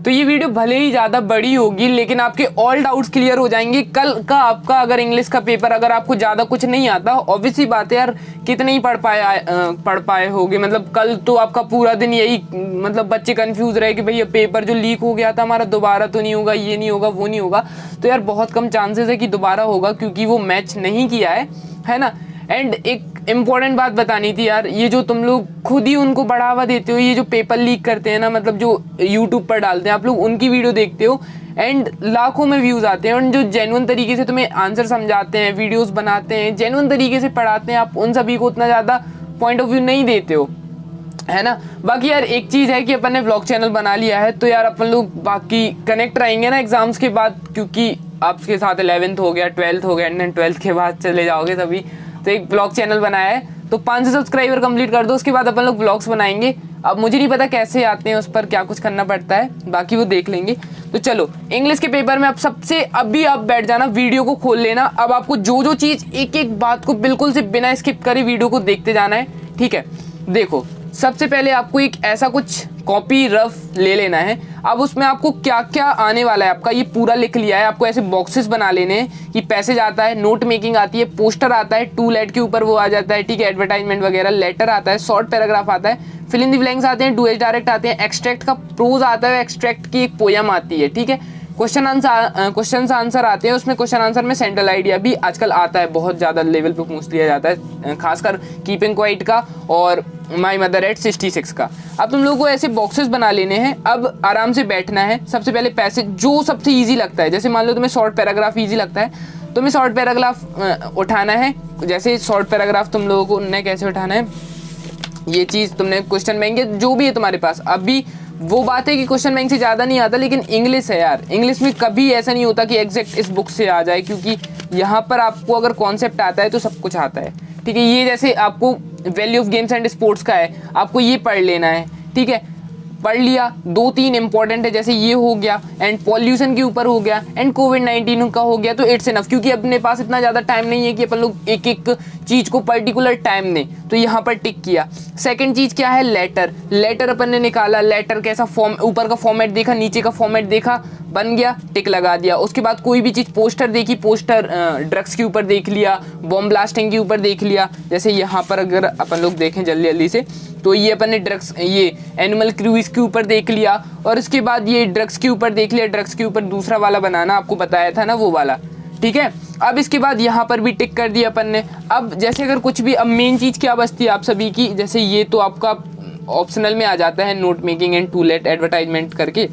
तो ये वीडियो भले ही ज़्यादा बड़ी होगी लेकिन आपके ऑल डाउट्स क्लियर हो जाएंगे। कल का आपका अगर इंग्लिश का पेपर अगर आपको ज़्यादा कुछ नहीं आता, ऑब्वियस सी बात है यार, कितने ही पढ़ पाए होगे। मतलब कल तो आपका पूरा दिन यही, मतलब बच्चे कंफ्यूज रहे कि भैया पेपर जो लीक हो गया था हमारा दोबारा तो नहीं होगा, ये नहीं होगा, वो नहीं होगा। तो यार बहुत कम चांसेस है कि दोबारा होगा क्योंकि वो मैच नहीं किया है ना। एंड एक इम्पॉर्टेंट बात बतानी थी यार, ये जो तुम लोग खुद ही उनको बढ़ावा देते हो, ये जो पेपर लीक करते हैं ना, मतलब जो यूट्यूब पर डालते हैं, आप लोग उनकी वीडियो देखते हो एंड लाखों में व्यूज़ आते हैं, और जो जेन्युइन तरीके से तुम्हें आंसर समझाते हैं, वीडियोस बनाते हैं, जेन्युइन तरीके से पढ़ाते हैं, आप उन सभी को उतना ज़्यादा पॉइंट ऑफ व्यू नहीं देते हो, है ना। बाकी यार एक चीज़ है कि अपन ने व्लॉग चैनल बना लिया है तो यार अपन लोग बाकी कनेक्ट रहेंगे ना एग्जाम्स के बाद, क्योंकि आपके साथ 11th हो गया, 12th हो गया एंड 12th के बाद चले जाओगे तभी। तो एक ब्लॉग चैनल बनाया है, तो 500 सब्सक्राइबर कंप्लीट कर दो, उसके बाद अपन लोग ब्लॉग्स बनाएंगे। अब मुझे नहीं पता कैसे आते हैं, उस पर क्या कुछ करना पड़ता है, बाकी वो देख लेंगे। तो चलो इंग्लिश के पेपर में अब सबसे अभी आप बैठ जाना, वीडियो को खोल लेना। अब आपको जो जो चीज़ एक एक बात को बिल्कुल से बिना स्किप करे वीडियो को देखते जाना है, ठीक है। देखो सबसे पहले आपको एक ऐसा कुछ कॉपी रफ ले लेना है। अब उसमें आपको क्या क्या आने वाला है आपका ये पूरा लिख लिया है। आपको ऐसे बॉक्सेस बना लेने हैं कि पैसेज आता है, नोट मेकिंग आती है, पोस्टर आता है, टू लेट के ऊपर वो आ जाता है, ठीक है, एडवर्टाइजमेंट वगैरह, लेटर आता है, शॉर्ट पैराग्राफ आता है, फिल इन द ब्लैंक्स आते हैं, डुएल डायरेक्ट आते हैं, एक्सट्रैक्ट का प्रोज आता है, एक्सट्रैक्ट की एक पोयम आती है, ठीक है, क्वेश्चन आंसर आते हैं। उसमें क्वेश्चन आंसर में सेंट्रल आइडिया भी आजकल आता है, बहुत ज़्यादा लेवल पे पूछ लिया जाता है, खासकर कीपिंग क्वाइट का और माई मदर एट 66 का। अब तुम लोगों को ऐसे बॉक्सेस बना लेने हैं। अब आराम से बैठना है। सबसे पहले पैसेज जो सबसे ईजी लगता है, जैसे मान लो तुम्हें शॉर्ट पैराग्राफ ईजी लगता है, तुम्हें शॉर्ट पैराग्राफ उठाना है। जैसे शॉर्ट पैराग्राफ तुम लोगों को उन्हें कैसे उठाना है, ये चीज़ तुमने क्वेश्चन बैंक जो भी है तुम्हारे पास। अभी वो बात है कि क्वेश्चन बैंक से ज़्यादा नहीं आता, लेकिन इंग्लिश है यार, इंग्लिश में कभी ऐसा नहीं होता कि एग्जैक्ट इस बुक से आ जाए, क्योंकि यहाँ पर आपको अगर कॉन्सेप्ट आता है तो सब कुछ आता है, ठीक है। ये जैसे आपको value of games and sports का है, आपको ये पढ़ लेना है, ठीक है, पढ़ लिया। 2-3 इंपॉर्टेंट है, जैसे ये हो गया एंड पॉल्यूशन के ऊपर हो गया एंड कोविड-19 का हो गया, तो इट्स इनफ, क्योंकि अपने पास इतना ज़्यादा टाइम नहीं है कि अपन लोग एक एक चीज़ को पर्टिकुलर टाइम दें, तो यहाँ पर टिक किया। सेकंड चीज़ क्या है, लेटर अपन ने निकाला, लेटर कैसा फॉर्म, ऊपर का फॉर्मेट देखा, नीचे का फॉर्मेट देखा, बन गया, टिक लगा दिया। उसके बाद कोई भी चीज़, पोस्टर देखी, पोस्टर ड्रग्स के ऊपर देख लिया, बॉम्ब ब्लास्टिंग के ऊपर देख लिया। जैसे यहाँ पर अगर अपन लोग देखें जल्दी जल्दी से, तो ये अपन ने ड्रग्स, ये एनिमल क्रूज के ऊपर देख लिया, और इसके बाद ये ड्रग्स के ऊपर देख लिया। ड्रग्स के ऊपर दूसरा वाला बनाना आपको बताया था ना, वो वाला, ठीक है। अब इसके बाद यहाँ पर भी टिक कर दिया अपन ने। अब जैसे अगर कुछ भी, अब मेन चीज़ क्या बचती है आप सभी की, जैसे ये तो आपका ऑप्शनल में आ जाता है, note making and to let advertisement करके,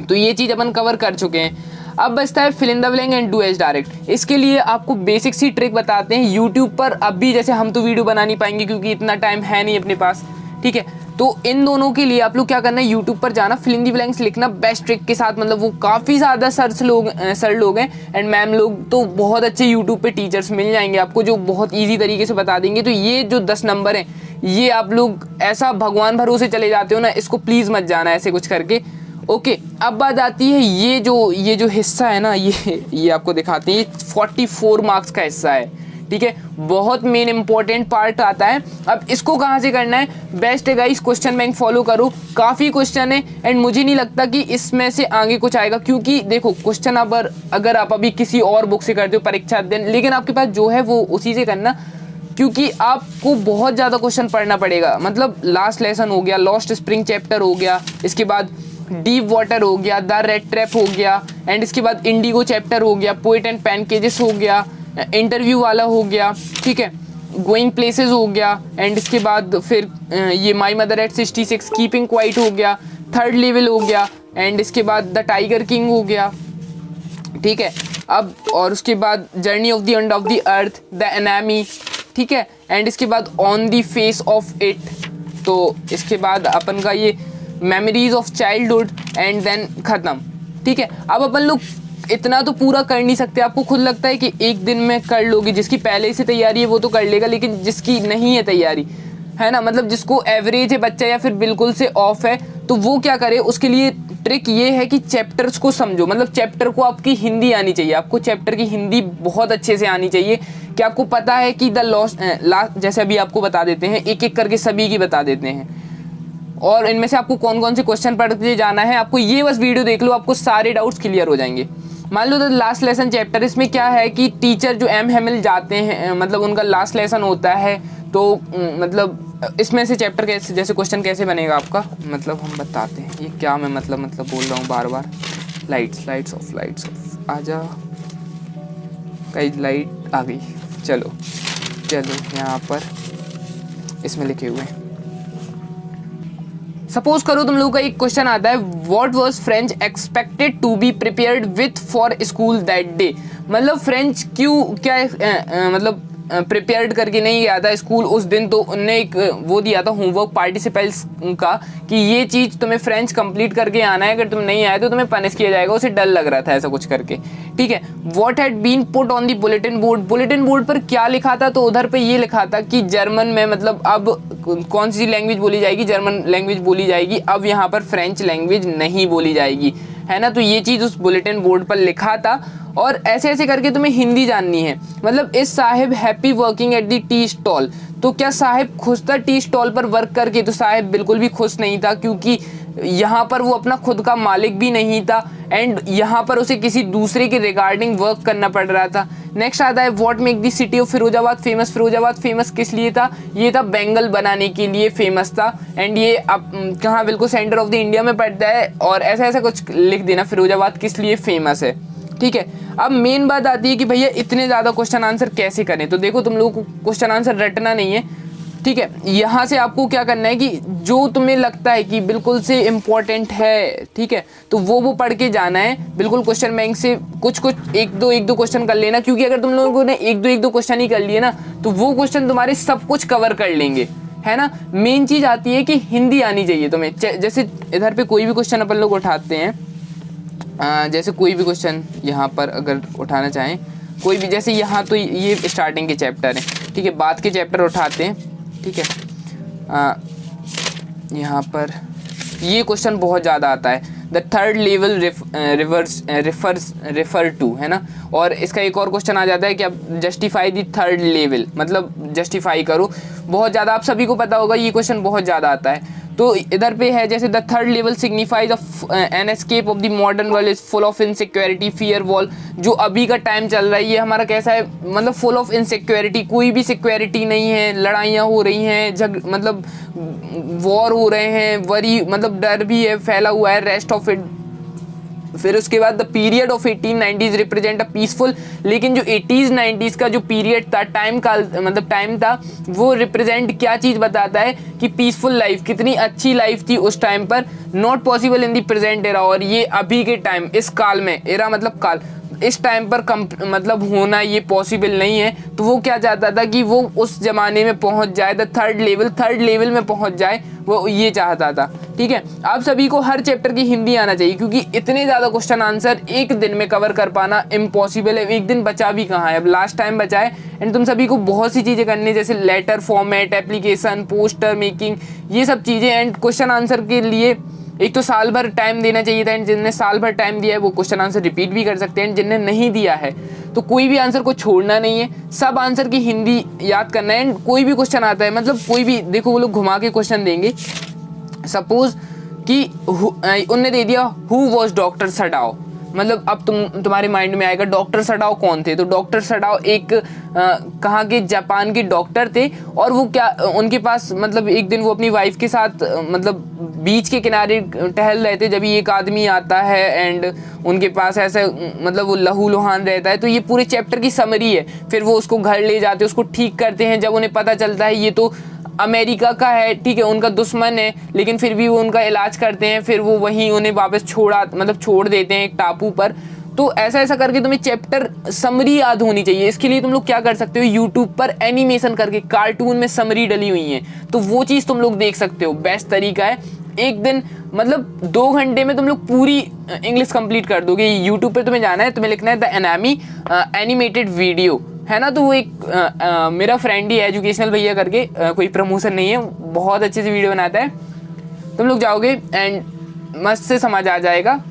तो ये चीज़ अपन कवर कर चुके हैं। अब बचता है fill in the blank and do as directed. इसके लिए आपको बेसिक सी ट्रिक बताते हैं यूट्यूब पर। अभी जैसे हम तो वीडियो बना नहीं पाएंगे क्योंकि इतना टाइम है नहीं अपने पास, ठीक है। तो इन दोनों के लिए आप लोग क्या करना है, यूट्यूब पर जाना, फिल इन द ब्लैंक्स लिखना बेस्ट ट्रिक के साथ। मतलब वो काफ़ी ज़्यादा सर लोग हैं एंड मैम लोग, तो बहुत अच्छे यूट्यूब पे टीचर्स मिल जाएंगे आपको जो बहुत ईजी तरीके से बता देंगे। तो ये जो 10 नंबर हैं, ये आप लोग ऐसा भगवान भरोसे चले जाते हो ना, इसको प्लीज़ मत जाना ऐसे कुछ करके, ओके। अब बात आती है ये जो हिस्सा है ना, ये आपको दिखाते हैं, ये 44 मार्क्स का हिस्सा है, ठीक है। बहुत मेन इंपॉर्टेंट पार्ट आता है। अब इसको कहाँ से करना है, बेस्ट है गाइस, क्वेश्चन बैंक फॉलो करो, काफ़ी क्वेश्चन है एंड मुझे नहीं लगता कि इसमें से आगे कुछ आएगा, क्योंकि देखो क्वेश्चन अगर आप अभी किसी और बुक से करते हो परीक्षा दिन, लेकिन आपके पास जो है वो उसी से करना, क्योंकि आपको बहुत ज़्यादा क्वेश्चन पढ़ना पड़ेगा। मतलब लास्ट लेसन हो गया, लॉस्ट स्प्रिंग चैप्टर हो गया, इसके बाद डीप वाटर हो गया, द रेड ट्रैप हो गया, एंड इसके बाद इंडिगो चैप्टर हो गया, पोएट एंड पैनकेजेस हो गया, इंटरव्यू वाला हो गया, ठीक है, गोइंग प्लेसेस हो गया, एंड इसके बाद फिर ये my mother eight 66, keeping quiet हो गया, थर्ड लेवल हो गया, एंड इसके बाद द टाइगर किंग हो गया, ठीक है। अब और उसके बाद journey of the end of the earth, the enemy, ठीक है, एंड इसके बाद on the face of it, तो इसके बाद अपन का ये memories of childhood and then ख़त्म, ठीक है। अब अपन लोग इतना तो पूरा कर नहीं सकते, आपको खुद लगता है कि एक दिन में कर लोगे, जिसकी पहले से तैयारी है वो तो कर लेगा, लेकिन जिसकी नहीं है तैयारी, है ना, मतलब जिसको एवरेज है बच्चा या फिर बिल्कुल से ऑफ है, तो वो क्या करे, उसके लिए ट्रिक ये है कि चैप्टर्स को समझो। मतलब चैप्टर को आपकी हिंदी आनी चाहिए, आपको चैप्टर की हिंदी बहुत अच्छे से आनी चाहिए कि आपको पता है कि द लास्ट, जैसे अभी आपको बता देते हैं, एक एक करके सभी की बता देते हैं, और इनमें से आपको कौन कौन से क्वेश्चन पढ़ते जाना है, आपको ये बस वीडियो देख लो, आपको सारे डाउट्स क्लियर हो जाएंगे। मान लो द लास्ट लेसन चैप्टर, इसमें क्या है कि टीचर जो एम हेमिल जाते हैं, मतलब उनका लास्ट लेसन होता है, तो मतलब इसमें से चैप्टर कैसे, जैसे क्वेश्चन कैसे बनेगा आपका, मतलब हम बताते हैं। ये क्या मैं मतलब बोल रहा हूँ बार बार। लाइट्स ऑफ आ जा, कई लाइट आ गई। चलो यहाँ पर इसमें लिखे हुए हैं। सपोज करो तुम लोगों का एक क्वेश्चन आता है, what was French expected to be prepared with for school that day. मतलब फ्रेंच क्यों क्या मतलब प्रिपेयर्ड करके नहीं गया था स्कूल उस दिन, तो उनने एक वो दिया था होमवर्क पार्टिसिपेंट्स का कि ये चीज़ तुम्हें फ्रेंच कंप्लीट करके आना है, अगर तुम नहीं आए तो तुम्हें पनिश किया जाएगा। उसे डर लग रहा था ऐसा कुछ करके, ठीक है। What had been put on the bulletin board पर क्या लिखा था, तो उधर पे ये लिखा था कि जर्मन में, मतलब अब कौन सी लैंग्वेज बोली जाएगी, जर्मन लैंग्वेज बोली जाएगी, अब यहाँ पर फ्रेंच लैंग्वेज नहीं बोली जाएगी, है ना। तो ये चीज़ उस बुलेटिन बोर्ड पर लिखा था। और ऐसे ऐसे करके तुम्हें हिंदी जाननी है। मतलब इस Sahib happy working at the tea stall, तो क्या साहिब खुश था टी स्टॉल पर वर्क करके, तो साहिब बिल्कुल भी खुश नहीं था, क्योंकि यहाँ पर वो अपना खुद का मालिक भी नहीं था एंड यहाँ पर उसे किसी दूसरे के रिगार्डिंग वर्क करना पड़ रहा था। नेक्स्ट आता है what make the city of Firozabad famous. Firozabad famous किस लिए था, ये था बेंगल बनाने के लिए फेमस था। एंड ये अब कहाँ, बिल्कुल सेंटर ऑफ द इंडिया में पड़ता है। और ऐसा ऐसा कुछ लिख देना फिरोजाबाद किस लिए फेमस है, ठीक है। अब मेन बात आती है कि भैया इतने ज़्यादा क्वेश्चन आंसर कैसे करें। तो देखो तुम लोगों को क्वेश्चन आंसर रटना नहीं है, ठीक है। यहाँ से आपको क्या करना है कि जो तुम्हें लगता है कि बिल्कुल से इम्पोर्टेंट है, ठीक है, तो वो पढ़ के जाना है। बिल्कुल क्वेश्चन बैंक से कुछ एक दो क्वेश्चन कर लेना, क्योंकि अगर तुम लोगों ने एक दो क्वेश्चन ही कर लिए ना, तो वो क्वेश्चन तुम्हारे सब कुछ कवर कर लेंगे, है ना। मेन चीज़ आती है कि हिंदी आनी चाहिए तुम्हें। जैसे इधर पे कोई भी क्वेश्चन अपन लोग उठाते हैं, जैसे कोई भी क्वेश्चन यहाँ पर अगर उठाना चाहें, कोई भी, जैसे यहाँ तो ये स्टार्टिंग के चैप्टर हैं, ठीक है, बाद के चैप्टर उठाते हैं, ठीक है। यहाँ पर ये क्वेश्चन बहुत ज़्यादा आता है, the third level refer to, है ना। और इसका एक और क्वेश्चन आ जाता है कि अब जस्टिफाई द थर्ड लेवल, मतलब जस्टिफाई करो। बहुत ज़्यादा, आप सभी को पता होगा ये क्वेश्चन बहुत ज़्यादा आता है। तो इधर पे है जैसे the third level signifies an escape of the modern world is full of insecurity fear wall. जो अभी का टाइम चल रहा है ये हमारा कैसा है, मतलब फुल ऑफ इनसिक्योरिटी, कोई भी सिक्योरिटी नहीं है, लड़ाइयाँ हो रही हैं, मतलब वॉर हो रहे हैं, वरी मतलब डर भी है फैला हुआ है, रेस्ट ऑफ इट। फिर उसके बाद the period of 1890s represent a peaceful, लेकिन जो 80s 90s का जो पीरियड था, टाइम था, वो रिप्रेजेंट क्या चीज़ बताता है कि पीसफुल लाइफ, कितनी अच्छी लाइफ थी उस टाइम पर। Not possible in the present era, और ये अभी के टाइम, इस काल में, एरा मतलब काल, इस टाइम पर मतलब होना ये पॉसिबल नहीं है। तो वो क्या चाहता था कि वो उस जमाने में पहुंच जाए, द थर्ड लेवल में पहुंच जाए, वो ये चाहता था, ठीक है। आप सभी को हर चैप्टर की हिंदी आना चाहिए, क्योंकि इतने ज़्यादा क्वेश्चन आंसर एक दिन में कवर कर पाना इम्पॉसिबल है। एक दिन बचा भी कहाँ है, अब लास्ट टाइम बचा है। एंड तुम सभी को बहुत सी चीज़ें करनी है, जैसे letter format, application, poster making, ये सब चीज़ें। एंड क्वेश्चन आंसर के लिए एक तो साल भर टाइम देना चाहिए था, एंड जिनने साल भर टाइम दिया है वो क्वेश्चन आंसर रिपीट भी कर सकते हैं। जिनने नहीं दिया है तो कोई भी आंसर को छोड़ना नहीं है, सब आंसर की हिंदी याद करना है। एंड कोई भी क्वेश्चन आता है, मतलब कोई भी, देखो वो लोग घुमा के क्वेश्चन देंगे। सपोज कि उनने दे दिया हु वॉज डॉक्टर सडाओ, मतलब अब तुम्हारे माइंड में आएगा डॉक्टर सडाओ कौन थे। तो डॉक्टर सडाओ एक कहाँ के, जापान के डॉक्टर थे। और वो क्या, उनके पास मतलब एक दिन वो अपनी वाइफ के साथ मतलब बीच के किनारे टहल रहे थे, जब एक आदमी आता है एंड उनके पास ऐसा मतलब वो लहूलुहान रहता है। तो ये पूरे चैप्टर की समरी है। फिर वो उसको घर ले जाते, उसको ठीक करते हैं। जब उन्हें पता चलता है ये तो अमेरिका का है, ठीक है, उनका दुश्मन है, लेकिन फिर भी वो उनका इलाज करते हैं। फिर वो वहीं उन्हें वापस छोड़ देते हैं एक टापू पर। तो ऐसा ऐसा करके तुम्हें चैप्टर समरी याद होनी चाहिए। इसके लिए तुम लोग क्या कर सकते हो, यूट्यूब पर एनिमेशन करके कार्टून में समरी डली हुई है, तो वो चीज़ तुम लोग देख सकते हो। बेस्ट तरीका है, एक दिन मतलब 2 घंटे में तुम लोग पूरी इंग्लिश कंप्लीट कर दोगे। यूट्यूब पे तुम्हें जाना है, तुम्हें लिखना है द एनामी एनिमेटेड वीडियो, है ना। तो वो एक मेरा फ्रेंड ही है एजुकेशनल भैया करके, कोई प्रमोशन नहीं है, बहुत अच्छे से वीडियो बनाता है। तुम लोग जाओगे एंड मस्त से समझ आ जाएगा,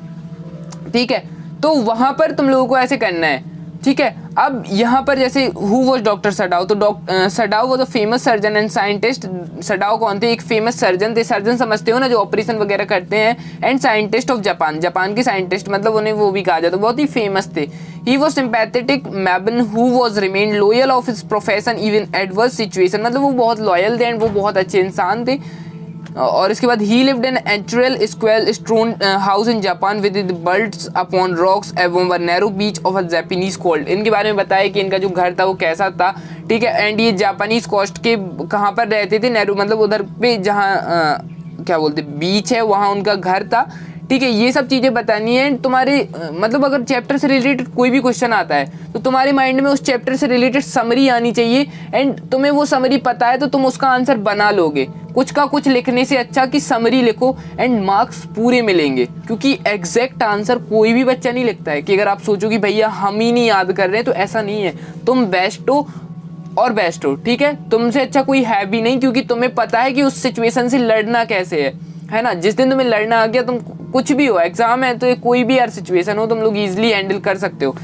ठीक है। तो वहाँ पर तुम लोगों को ऐसे करना है, ठीक है। अब यहाँ पर जैसे हु वॉज डॉक्टर सडाव, तो Sadao was a famous surgeon and scientist. Sadao कौन थे? एक फेमस सर्जन थे। सर्जन समझते हो ना, जो ऑपरेशन वगैरह करते हैं। And scientist of Japan, Japan के साइंटिस्ट, मतलब उन्हें वो भी कहा जाता है, बहुत ही फेमस थे। ही वॉज सिंपैथेटिक मैबन who was remain loyal of his profession even adverse situation, मतलब वो बहुत लॉयल थे एंड वो बहुत अच्छे इंसान थे। और इसके बाद he lived in natural square stone house in Japan with birds upon rocks एवं narrow beach of a Japanese cold. इनके बारे में बताया कि इनका जो घर था वो कैसा था, ठीक है। एंड ये जापानीज कोस्ट के कहाँ पर रहते थे? नैरो मतलब उधर पे जहाँ क्या बोलते बीच है, वहाँ उनका घर था, ठीक है। ये सब चीज़ें बतानी है। तुम्हारे मतलब अगर चैप्टर से रिलेटेड कोई भी क्वेश्चन आता है तो तुम्हारे माइंड में उस चैप्टर से रिलेटेड समरी आनी चाहिए। एंड तुम्हें वो समरी पता है तो तुम उसका आंसर बना लोगे। कुछ का कुछ लिखने से अच्छा कि समरी लिखो एंड मार्क्स पूरे मिलेंगे, क्योंकि एग्जैक्ट आंसर कोई भी बच्चा नहीं लिखता है। कि अगर आप सोचो कि भैया हम ही नहीं याद कर रहे हैं, तो ऐसा नहीं है। तुम बेस्ट हो और बेस्ट हो, ठीक है। तुमसे अच्छा कोई है भी नहीं, क्योंकि तुम्हें पता है कि उस सिचुएशन से लड़ना कैसे है ना। जिस दिन तुम्हें लड़ना आ गया, तुम कुछ भी हो, एग्जाम है तो कोई भी यार सिचुएशन हो, तुम लोग इजीली हैंडल कर सकते हो।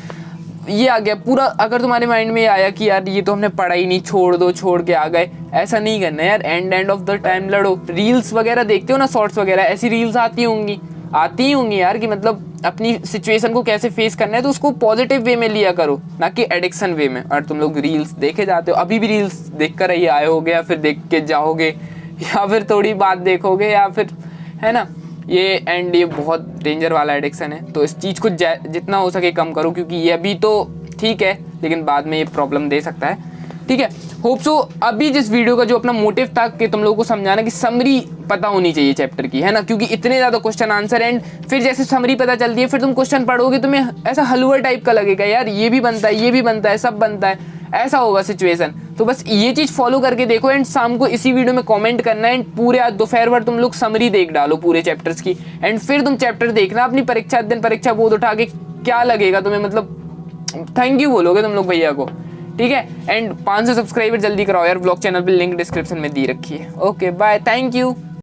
ये आ गया पूरा। अगर तुम्हारे माइंड में आया कि यार ये तो हमने पढ़ा ही नहीं, छोड़ दो, छोड़ के आ गए, ऐसा नहीं करना यार। एंड ऑफ द टाइम लड़ो। रील्स वगैरह देखते हो ना, शॉर्ट्स वगैरह, ऐसी रील्स आती ही होंगी यार, कि मतलब अपनी सिचुएशन को कैसे फेस करना है, तो उसको पॉजिटिव वे में लिया करो, ना कि एडिक्शन वे में। और तुम लोग रील्स देखे जाते हो, अभी भी रील्स देख कर ही आए होगे, या फिर देख के जाओगे, या फिर थोड़ी बात देखोगे, या फिर, है ना। ये बहुत डेंजर वाला एडिक्शन है। तो इस चीज़ को जितना हो सके कम करो, क्योंकि ये अभी तो ठीक है, लेकिन बाद में ये प्रॉब्लम दे सकता है, ठीक है। होप सो अभी जिस वीडियो का जो अपना मोटिव था कि तुम लोगों को समझाना कि समरी पता होनी चाहिए चैप्टर की, है ना। क्योंकि इतने ज़्यादा क्वेश्चन आंसर, एंड फिर जैसे समरी पता चलती है, फिर तुम क्वेश्चन पढ़ोगे, तुम्हें ऐसा हलवा टाइप का लगेगा, यार ये भी बनता है, ये भी बनता है, सब बनता है, ऐसा होगा सिचुएशन। तो बस ये चीज़ फॉलो करके देखो। एंड शाम को इसी वीडियो में कमेंट करना है, एंड पूरे आज दोपहर भर तुम लोग समरी देख डालो पूरे चैप्टर्स की। एंड फिर तुम चैप्टर देखना अपनी परीक्षा दिन, परीक्षा बोर्ड उठा के क्या लगेगा तुम्हें, मतलब थैंक यू बोलोगे तुम लोग भैया को, ठीक है। एंड 500 सब्सक्राइबर जल्दी कराओ यार। ब्लॉग चैनल पे लिंक डिस्क्रिप्शन में दी रखी है। Okay bye, thank you.